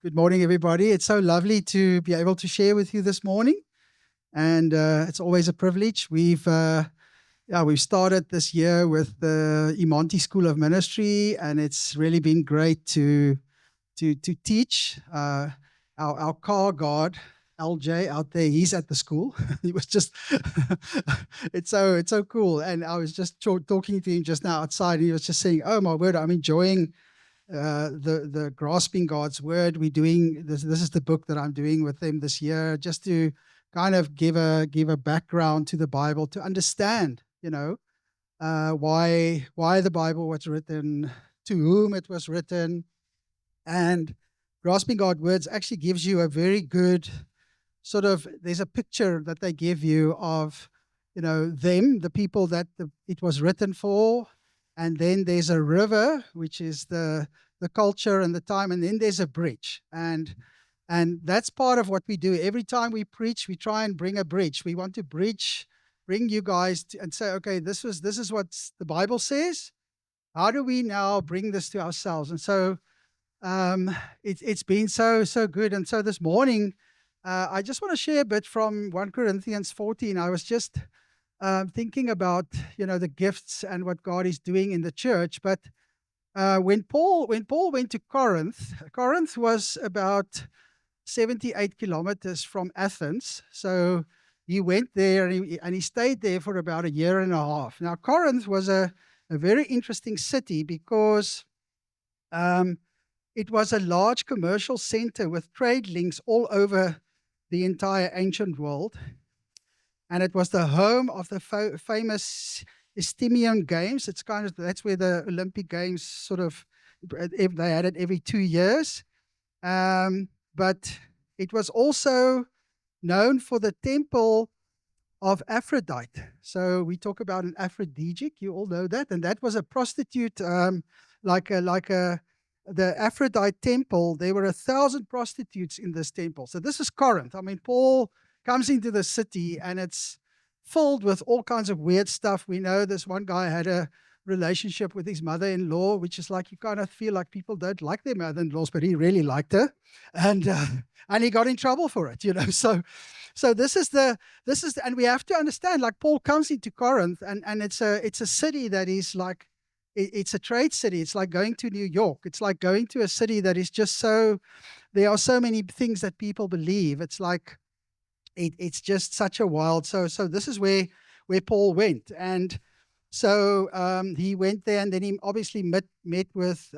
Good morning, everybody. It's so lovely to be able to share with you this morning, and it's always a privilege. We've started this year with the Imonti School of Ministry, and it's really been great to teach. Our car guard, LJ, out there, he's at the school. He was just it's so cool. And I was just talking to him just now outside, and he was just saying, "Oh my word, I'm enjoying." The grasping God's word. We're doing this. This is the book that I'm doing with them this year, just to kind of give a background to the Bible, to understand, why the Bible was written, to whom it was written, and grasping God's words actually gives you a very good sort of. There's a picture that they give you of, them, the people that it was written for. And then there's a river, which is the culture and the time, and then there's a bridge. And that's part of what we do. Every time we preach, we try and bring a bridge. We want to bring you guys and say, okay, this is what the Bible says. How do we now bring this to ourselves? And so it's been so good. And so this morning, I just want to share a bit from 1 Corinthians 14. I was just thinking about the gifts and what God is doing in the church. But when Paul went to Corinth was about 78 kilometers from Athens. So he went there and he stayed there for about a year and a half. Now Corinth was a very interesting city because it was a large commercial center with trade links all over the entire ancient world. And it was the home of the famous Isthmian Games. That's where the Olympic Games they had it every 2 years. But it was also known for the temple of Aphrodite. So we talk about an aphrodisiac. You all know that, and that was a prostitute, the Aphrodite temple. There were 1,000 prostitutes in this temple. So this is Corinth. I mean, Paul comes into the city and it's filled with all kinds of weird stuff. We know this one guy had a relationship with his mother-in-law, which is like, you kind of feel like people don't like their mother-in-laws, but he really liked her, and he got in trouble for it, So this is and we have to understand, like, Paul comes into Corinth, and it's a city that is like, it's a trade city. It's like going to New York. It's like going to a city that is just there are so many things that people believe. It's like, it's just such a wild. So this is where Paul went, and so he went there, and then he obviously met with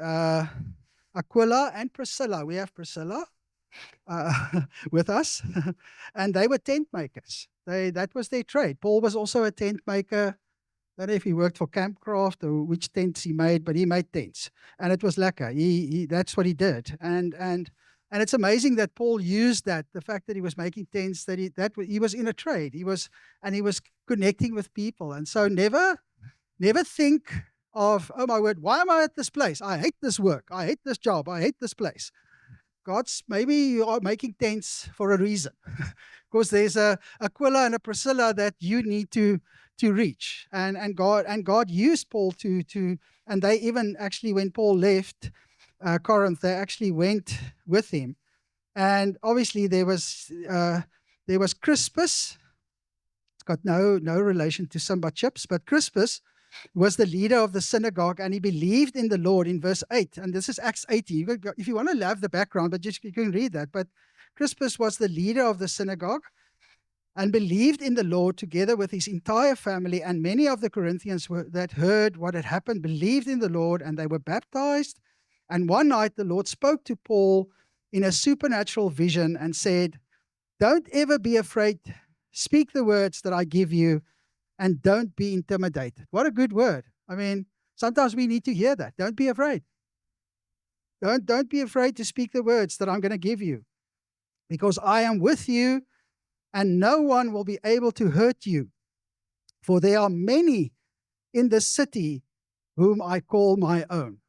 Aquila and Priscilla. We have Priscilla with us, and they were tent makers. That was their trade. Paul was also a tent maker. I don't know if he worked for Campcraft or which tents he made, but he made tents, and it was lekker. He that's what he did, and it's amazing that Paul used the fact that he was making tents, that he was in a trade. He was connecting with people. And so never think of, oh my word, why am I at this place? I hate this work. I hate this job. I hate this place. Maybe you are making tents for a reason, because there's a Aquila and a Priscilla that you need to reach. And God used Paul and they even actually, when Paul left Corinth, they actually went with him. And obviously there was Crispus. It's got no relation to Simba Chips, but Crispus was the leader of the synagogue, and he believed in the Lord in verse 8. And this is Acts 18. If you want to have the background, but you can read that. But Crispus was the leader of the synagogue and believed in the Lord together with his entire family, and many of the Corinthians that heard what had happened believed in the Lord, and they were baptized. And one night the Lord spoke to Paul in a supernatural vision and said, "Don't ever be afraid. Speak the words that I give you, and don't be intimidated." What a good word. I mean, sometimes we need to hear that. Don't be afraid. Don't be afraid to speak the words that I'm going to give you, because I am with you, and no one will be able to hurt you. For there are many in the city whom I call my own.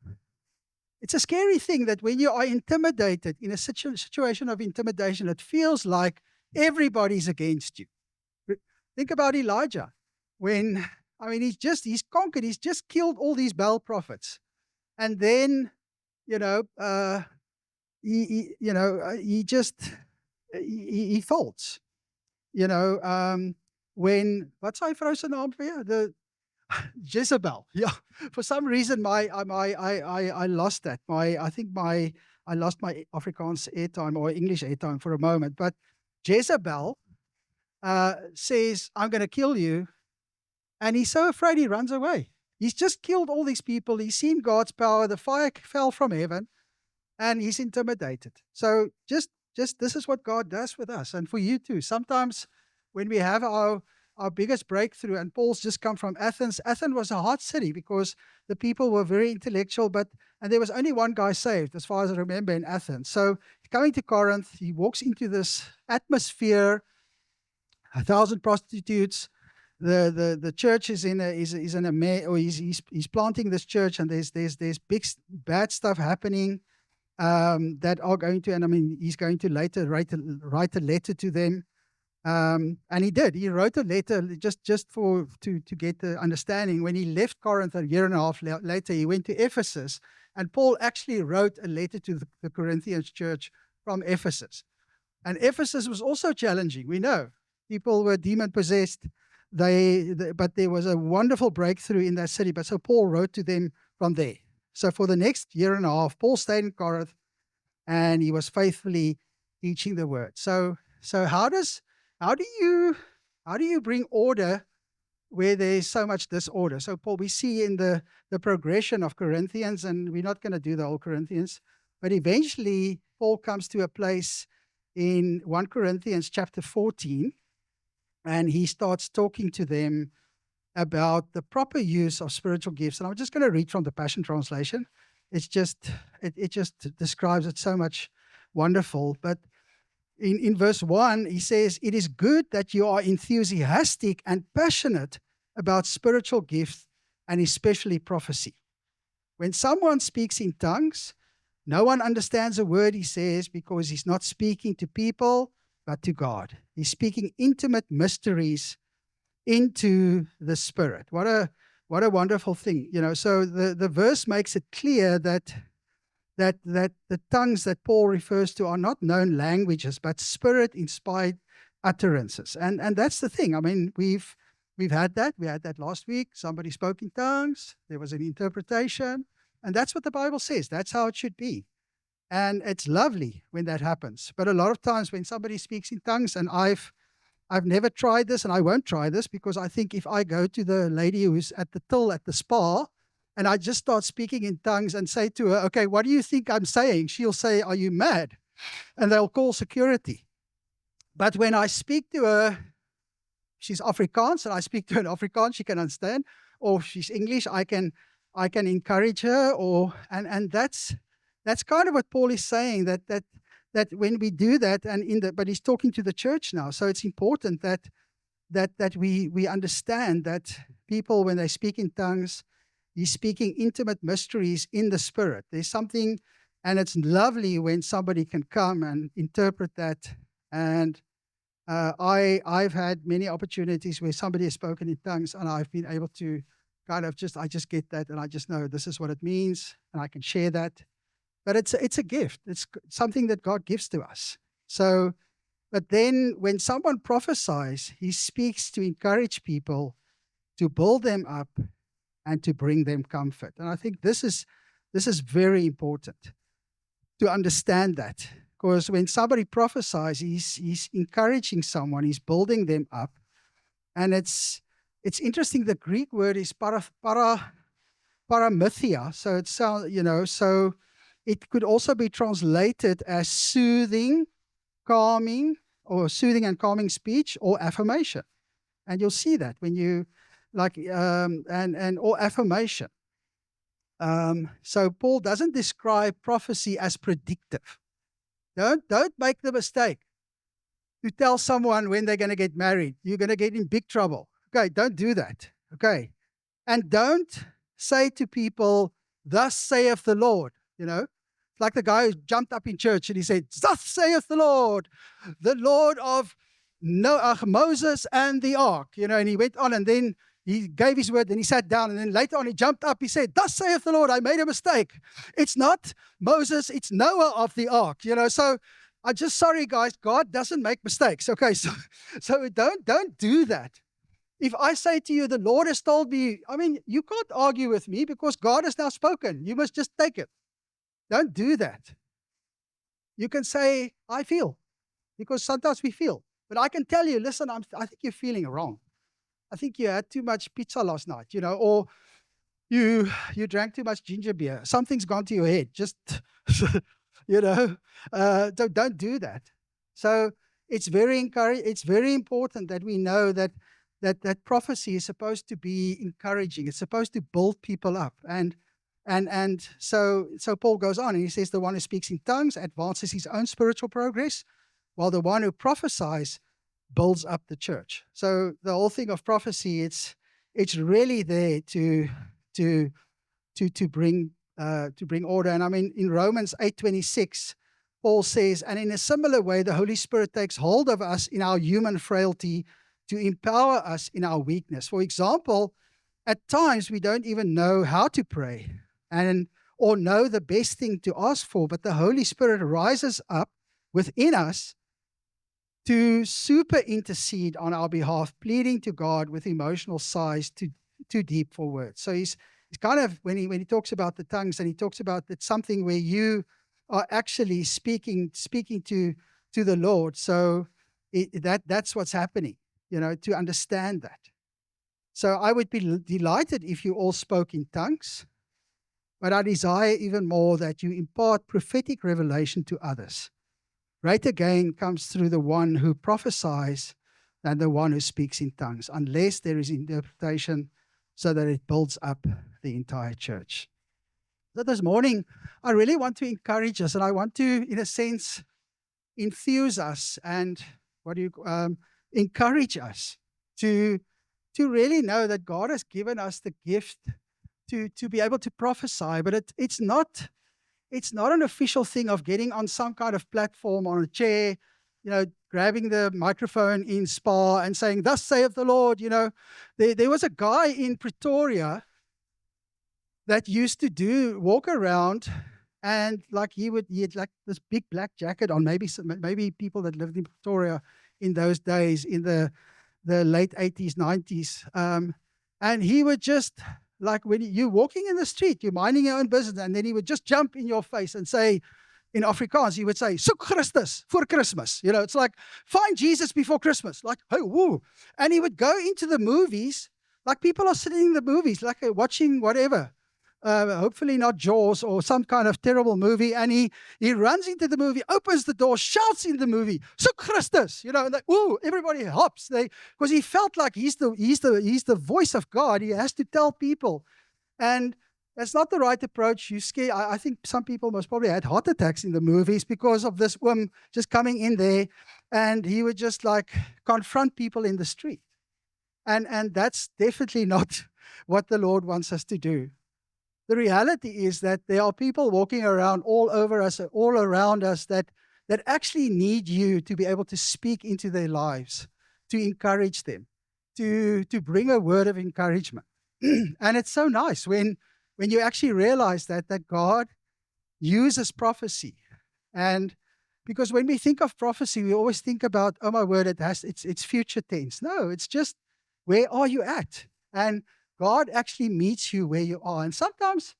It's a scary thing that when you are intimidated, in a situation of intimidation, it feels like everybody's against you. Think about Elijah. He's conquered, he's just killed all these Baal prophets. And then, he just he folds. You know, when what's sy vrou se naam weer? The Jezebel. Yeah, for some reason I lost that. I lost my Afrikaans airtime or English airtime for a moment. But Jezebel says, "I'm going to kill you," and he's so afraid he runs away. He's just killed all these people. He's seen God's power. The fire fell from heaven, and he's intimidated. So just this is what God does with us, and for you too. Sometimes when we have our biggest breakthrough, and Paul's just come from Athens. Athens was a hot city because the people were very intellectual, and there was only one guy saved, as far as I remember, in Athens. So coming to Corinth, he walks into this atmosphere, 1,000 prostitutes. The church is in he's planting this church, and there's big bad stuff happening that are going to, and I mean, he's going to later write a letter to them. And he did. He wrote a letter just to get the understanding. When he left Corinth a year and a half later, he went to Ephesus, and Paul actually wrote a letter to the Corinthians church from Ephesus. And Ephesus was also challenging. We know people were demon possessed. But there was a wonderful breakthrough in that city. But so Paul wrote to them from there. So for the next year and a half, Paul stayed in Corinth, and he was faithfully teaching the word. So how do you bring order where there's so much disorder? So Paul, we see in the progression of Corinthians, and we're not going to do the whole Corinthians, but eventually Paul comes to a place in 1 Corinthians chapter 14, and he starts talking to them about the proper use of spiritual gifts. And I'm just going to read from the Passion Translation. It just describes it so much wonderful. But in verse 1, he says, "It is good that you are enthusiastic and passionate about spiritual gifts, and especially prophecy. When someone speaks in tongues, no one understands a word he says, because he's not speaking to people, but to God. He's speaking intimate mysteries into the Spirit." What a wonderful thing. So the verse makes it clear that the tongues that Paul refers to are not known languages, but Spirit-inspired utterances. And that's the thing. I mean, we've had that. We had that last week. Somebody spoke in tongues. There was an interpretation. And that's what the Bible says. That's how it should be. And it's lovely when that happens. But a lot of times when somebody speaks in tongues, and I've never tried this, and I won't try this, because I think if I go to the lady who's at the till at the spa, and I just start speaking in tongues and say to her, "Okay, what do you think I'm saying?" She'll say, "Are you mad?" And they'll call security. But when I speak to her, she's Afrikaans, and I speak to her in Afrikaans, she can understand. Or if she's English, I can encourage her. And that's kind of what Paul is saying, that when we do that, but he's talking to the church now. So it's important that we understand that people, when they speak in tongues, he's speaking intimate mysteries in the Spirit. There's something, and it's lovely when somebody can come and interpret that. And I've had many opportunities where somebody has spoken in tongues, and I've been able to I just get that, and I just know this is what it means, and I can share that. But it's a gift. It's something that God gives to us. So, but then when someone prophesies, he speaks to encourage people, to build them up, and to bring them comfort. And I think this is very important to understand that. Because when somebody prophesies, he's encouraging someone, he's building them up. And it's interesting, the Greek word is paramythia. So it sounds, so it could also be translated as soothing, calming, or soothing and calming speech, or affirmation. And you'll see that when you or affirmation. So Paul doesn't describe prophecy as predictive. Don't make the mistake to tell someone when they're going to get married. You're going to get in big trouble. Okay, don't do that. Okay. And don't say to people, "Thus saith the Lord." It's like the guy who jumped up in church and he said, "Thus saith the Lord of Moses and the ark." And he went on, and then he gave his word, then he sat down, and then later on he jumped up. He said, "Thus saith the Lord, I made a mistake. It's not Moses, it's Noah of the ark." So I'm just sorry, guys. God doesn't make mistakes. Okay, so don't do that. If I say to you, the Lord has told me, you can't argue with me because God has now spoken. You must just take it. Don't do that. You can say, "I feel," because sometimes we feel. But I can tell you, listen, I think you're feeling wrong. I think you had too much pizza last night, or you drank too much ginger beer. Something's gone to your head. Just, don't do that. So it's very important that we know that prophecy is supposed to be encouraging. It's supposed to build people up. And so Paul goes on and he says, the one who speaks in tongues advances his own spiritual progress, while the one who prophesies builds up the church. So the whole thing of prophecy, it's really there to bring order. And in Romans 8:26, Paul says, "And in a similar way, the Holy Spirit takes hold of us in our human frailty to empower us in our weakness." For example, at times we don't even know how to pray or know the best thing to ask for, but the Holy Spirit rises up within us to super intercede on our behalf, pleading to God with emotional sighs too deep for words. So he's kind of, when he talks about the tongues, and he talks about it's something where you are actually speaking to the Lord. So that's what's happening, to understand that. So I would be delighted if you all spoke in tongues, but I desire even more that you impart prophetic revelation to others. Greater gain comes through the one who prophesies than the one who speaks in tongues, unless there is interpretation, so that it builds up the entire church. So this morning, I really want to encourage us, and I want to, in a sense, enthuse us and encourage us to really know that God has given us the gift to be able to prophesy, but it's not an official thing of getting on some kind of platform on a chair, grabbing the microphone in Spa and saying, "Thus saith the Lord." There was a guy in Pretoria that used to walk around, and he had like this big black jacket on. Maybe people that lived in Pretoria in those days, in the late 80s, 90s, and he would just, like, when you're walking in the street, you're minding your own business, and then he would just jump in your face and say, in Afrikaans, he would say, "Soek Christus voor Christmas." It's like, find Jesus before Christmas. Like, hey, woo. And he would go into the movies, like people are sitting in the movies, like watching whatever, hopefully not Jaws or some kind of terrible movie, and he runs into the movie, opens the door, shouts in the movie, "Soek Christus," and ooh, everybody hops, because he felt like he's the voice of God. He has to tell people, and that's not the right approach. I think some people most probably had heart attacks in the movies because of this just coming in there, and he would just confront people in the street, and that's definitely not what the Lord wants us to do. The reality is that there are people walking around all over us, all around us, that actually need you to be able to speak into their lives, to encourage them, to bring a word of encouragement. And it's so nice when you actually realize that God uses prophecy. And because when we think of prophecy, we always think about, oh my word, it's future tense. No, it's just, where are you at? And God actually meets you where you are. And sometimes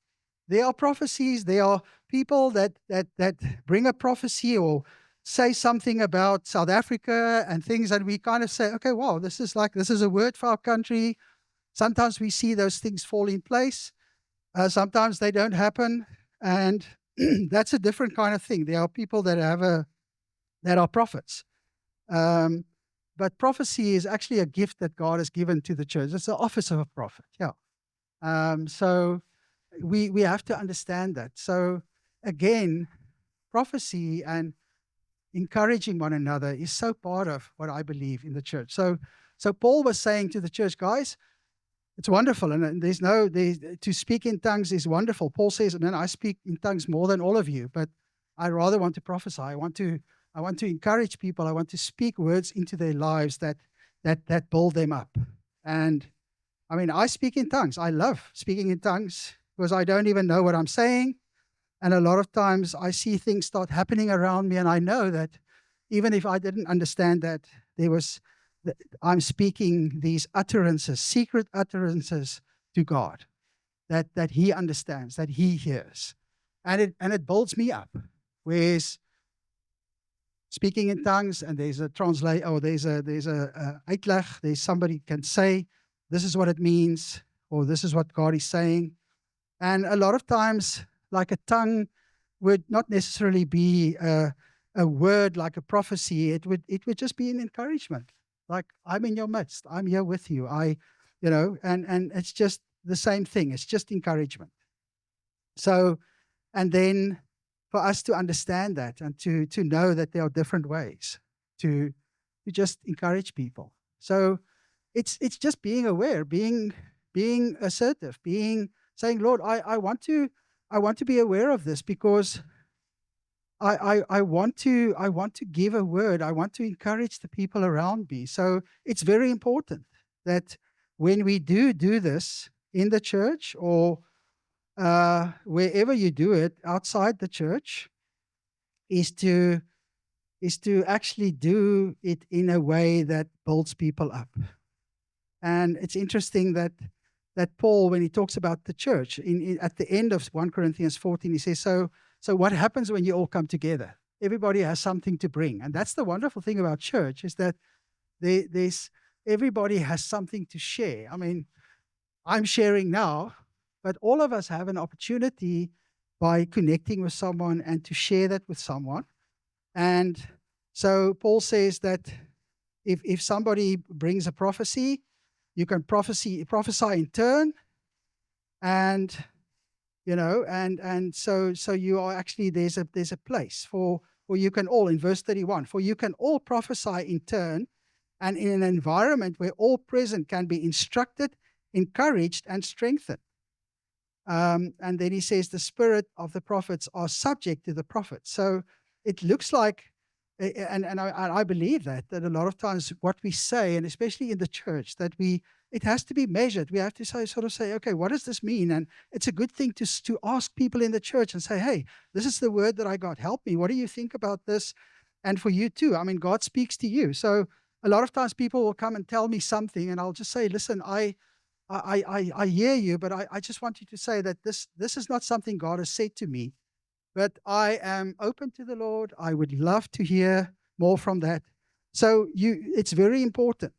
there are prophecies, there are people that bring a prophecy or say something about South Africa and things, and we kind of say, okay, wow, this is a word for our country. Sometimes we see those things fall in place. Sometimes they don't happen. And that's a different kind of thing. There are people that are prophets. But prophecy is actually a gift that God has given to the church. It's the office of a prophet. Yeah. So we have to understand that. So again, prophecy and encouraging one another is so part of what I believe in the church. So Paul was saying to the church, guys, it's wonderful, and to speak in tongues is wonderful. Paul says, "Man, I speak in tongues more than all of you, but I rather want to prophesy. I want to encourage people. I want to speak words into their lives that build them up." And I mean, I speak in tongues. I love speaking in tongues because I don't even know what I'm saying. And a lot of times I see things start happening around me, and I know that even if I didn't understand that, there was, I'm speaking these utterances, secret utterances to God that He understands, that He hears. And it builds me up. Whereas speaking in tongues, and there's a translate, or there's a uitleg, there's somebody can say, this is what it means, or this is what God is saying. And a lot of times, like a tongue would not necessarily be a word like a prophecy. It would just be an encouragement. Like, I'm in your midst. I'm here with you. And it's just the same thing. It's just encouragement. So, and then for us to understand that and to know that there are different ways to just encourage people. So it's just being aware, being assertive, saying, Lord, I want to be aware of this, because I want to give a word. I want to encourage the people around me. So it's very important that when we do this in the church, or wherever you do it outside the church, is to actually do it in a way that builds people up. And it's interesting that Paul, when he talks about the church, at the end of 1 Corinthians 14, he says, so what happens when you all come together? Everybody has something to bring. And that's the wonderful thing about church, is that there's everybody has something to share. I mean, I'm sharing now, but all of us have an opportunity by connecting with someone and to share that with someone. And so Paul says that if somebody brings a prophecy, you can prophesy in turn, and so you are actually, there's a place for you can all, in verse 31, for you can all prophesy in turn, and in an environment where all present can be instructed, encouraged, and strengthened. And then he says the spirit of the prophets are subject to the prophets. So it looks like, and I believe that a lot of times what we say, and especially in the church, that it has to be measured. We have to say, okay, what does this mean? And it's a good thing to ask people in the church and say, hey, this is the word that I got. Help me. What do you think about this? And for you too. I mean, God speaks to you. So a lot of times people will come and tell me something, and I'll just say, listen, I hear you, but I just want you to say that this is not something God has said to me, but I am open to the Lord. I would love to hear more from that. So it's very important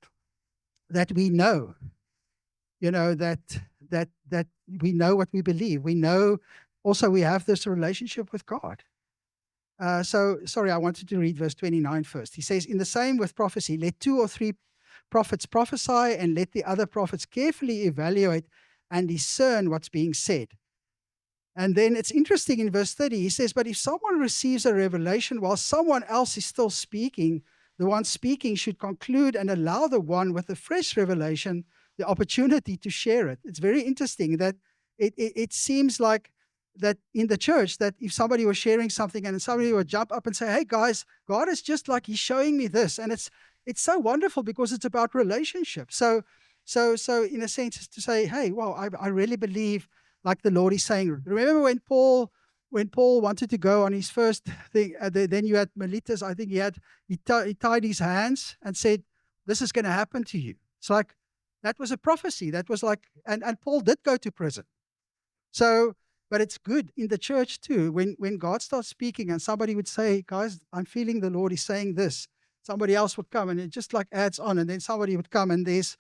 that we know, that we know what we believe. We know also we have this relationship with God. Sorry, I wanted to read verse 29 first. He says, in the same with prophecy, let 2 or 3 prophets prophesy, and let the other prophets carefully evaluate and discern what's being said. And then it's interesting in verse 30, he says, but if someone receives a revelation while someone else is still speaking, the one speaking should conclude and allow the one with a fresh revelation the opportunity to share it. It's very interesting that it seems like that in the church, that if somebody was sharing something and somebody would jump up and say, hey guys, God is just like, he's showing me this. And it's so wonderful because it's about relationship. So in a sense, to say, hey, well, I really believe, like the Lord is saying. Remember when Paul wanted to go on his first thing, then you had Miletus, I think he tied his hands and said, this is going to happen to you. It's like, that was a prophecy. That was like, and Paul did go to prison. So, but it's good in the church too, when God starts speaking and somebody would say, guys, I'm feeling the Lord is saying this. Somebody else would come and it just like adds on, and then somebody would come and there's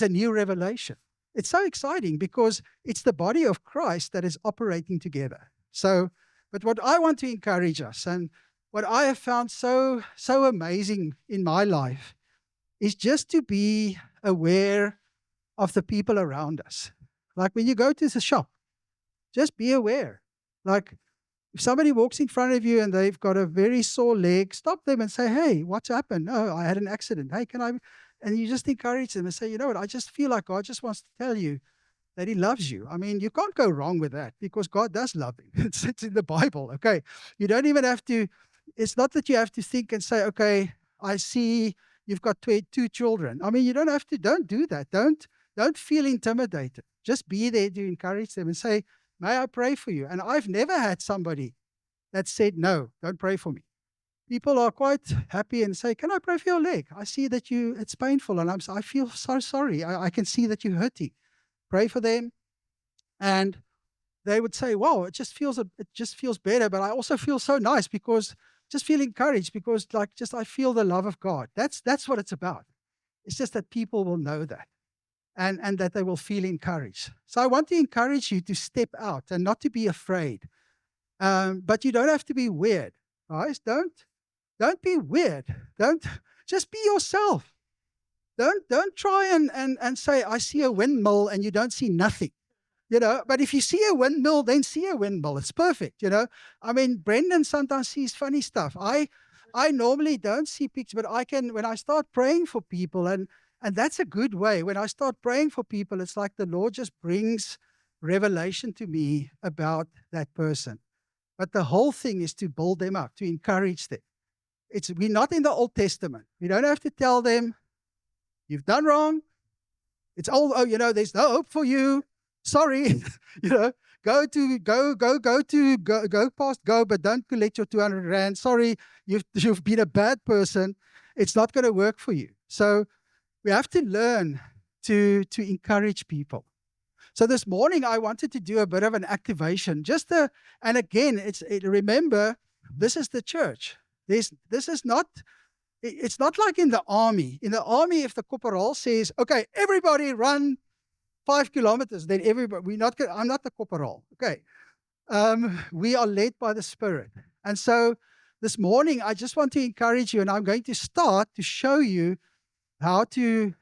a new revelation. It's so exciting because it's the body of Christ that is operating together. So, but what I want to encourage us, and what I have found so amazing in my life, is just to be aware of the people around us. Like when you go to the shop, just be aware. Like if somebody walks in front of you and they've got a very sore leg, stop them and say, hey, what's happened? Oh, I had an accident. Hey, can I? And you just encourage them and say, you know what, I just feel like God just wants to tell you that he loves you. I mean, you can't go wrong with that because God does love you. It's in the Bible, okay? You don't even have to, it's not that you have to think and say, okay, I see you've got two children. I mean, you don't have to, don't do that. Don't Don't feel intimidated. Just be there to encourage them and say, may I pray for you? And I've never had somebody that said, no, don't pray for me. People are quite happy and say, can I pray for your leg? I see that it's painful, and I feel so sorry. I can see that you're hurting. Pray for them. And they would say, wow, it just feels better, but I also feel so nice because just feel encouraged because I feel the love of God. That's what it's about. It's just that people will know that and that they will feel encouraged. So I want to encourage you to step out and not to be afraid. But you don't have to be weird, guys. Don't be weird. Just be yourself. Don't try and say, I see a windmill and you don't see nothing. But if you see a windmill, then see a windmill. It's perfect, I mean, Brendan sometimes sees funny stuff. I normally don't see pictures, but I can, when I start praying for people, and that's a good way. When I start praying for people, it's like the Lord just brings revelation to me about that person. But the whole thing is to build them up, to encourage them. We're not in the Old Testament. We don't have to tell them, you've done wrong. It's all, there's no hope for you. Sorry, go past go, but don't collect your 200 rand. Sorry, you've been a bad person. It's not going to work for you. So we have to learn to encourage people. So this morning I wanted to do a bit of an activation. And again, remember, this is the church. It's not like in the army. In the army, if the corporal says, okay, everybody run 5 kilometers, then everybody, I'm not the corporal. Okay. We are led by the Spirit. And so this morning, I just want to encourage you, and I'm going to start to show you how to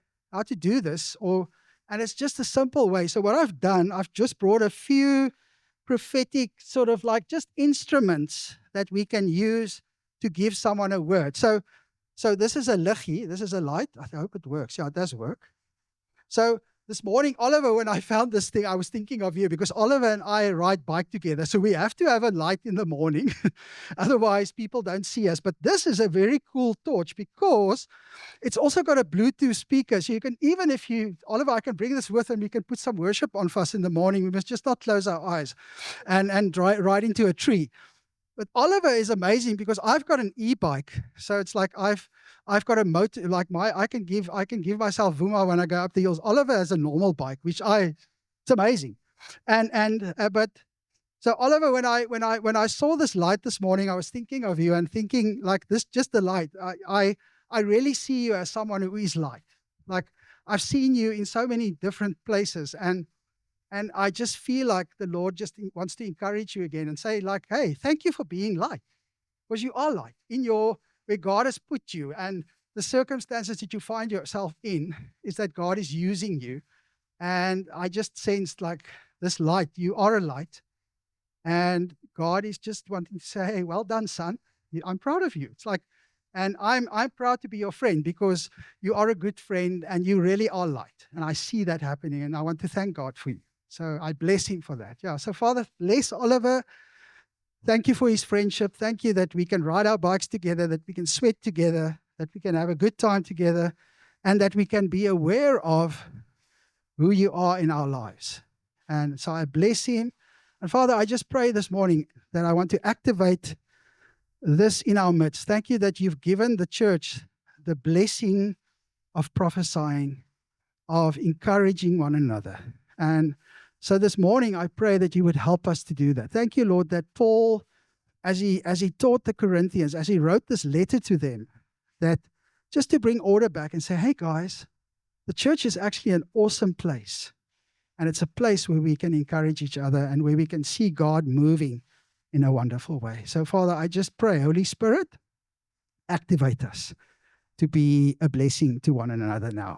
do this, and it's just a simple way. So what I've done, I've just brought a few prophetic sort of like just instruments that we can use to give someone a word. So this is a liggie, this is a light. I hope it works. Yeah, it does work. So this morning, Oliver, when I found this thing, I was thinking of you because Oliver and I ride bike together. So we have to have a light in the morning. Otherwise, people don't see us. But this is a very cool torch because it's also got a Bluetooth speaker. So you can, even if Oliver, I can bring this with and we can put some worship on for us in the morning. We must just not close our eyes and ride into a tree. But Oliver is amazing because I've got an e-bike. So it's like I've got a motor, like I can give myself Vuma when I go up the hills. Oliver has a normal bike, it's amazing. But so Oliver, when I saw this light this morning, I was thinking of you and thinking like this, just the light. I really see you as someone who is light. Like I've seen you in so many different places, and I just feel like the Lord just wants to encourage you again and say like, hey, thank you for being light, because you are light where God has put you, and the circumstances that you find yourself in is that God is using you. And I just sensed like this light, you are a light, and God is just wanting to say, hey, well done, son. I'm proud of you. It's like, and I'm proud to be your friend because you are a good friend and you really are light. And I see that happening, and I want to thank God for you. So I bless him for that. Yeah. So Father, bless Oliver. Thank you for his friendship. Thank you that we can ride our bikes together, that we can sweat together, that we can have a good time together, and that we can be aware of who you are in our lives. And so I bless him. And Father, I just pray this morning that I want to activate this in our midst. Thank you that you've given the church the blessing of prophesying, of encouraging one another. And so this morning, I pray that you would help us to do that. Thank you, Lord, that Paul, as he taught the Corinthians, as he wrote this letter to them, that just to bring order back and say, hey, guys, the church is actually an awesome place. And it's a place where we can encourage each other and where we can see God moving in a wonderful way. So, Father, I just pray, Holy Spirit, activate us to be a blessing to one another now.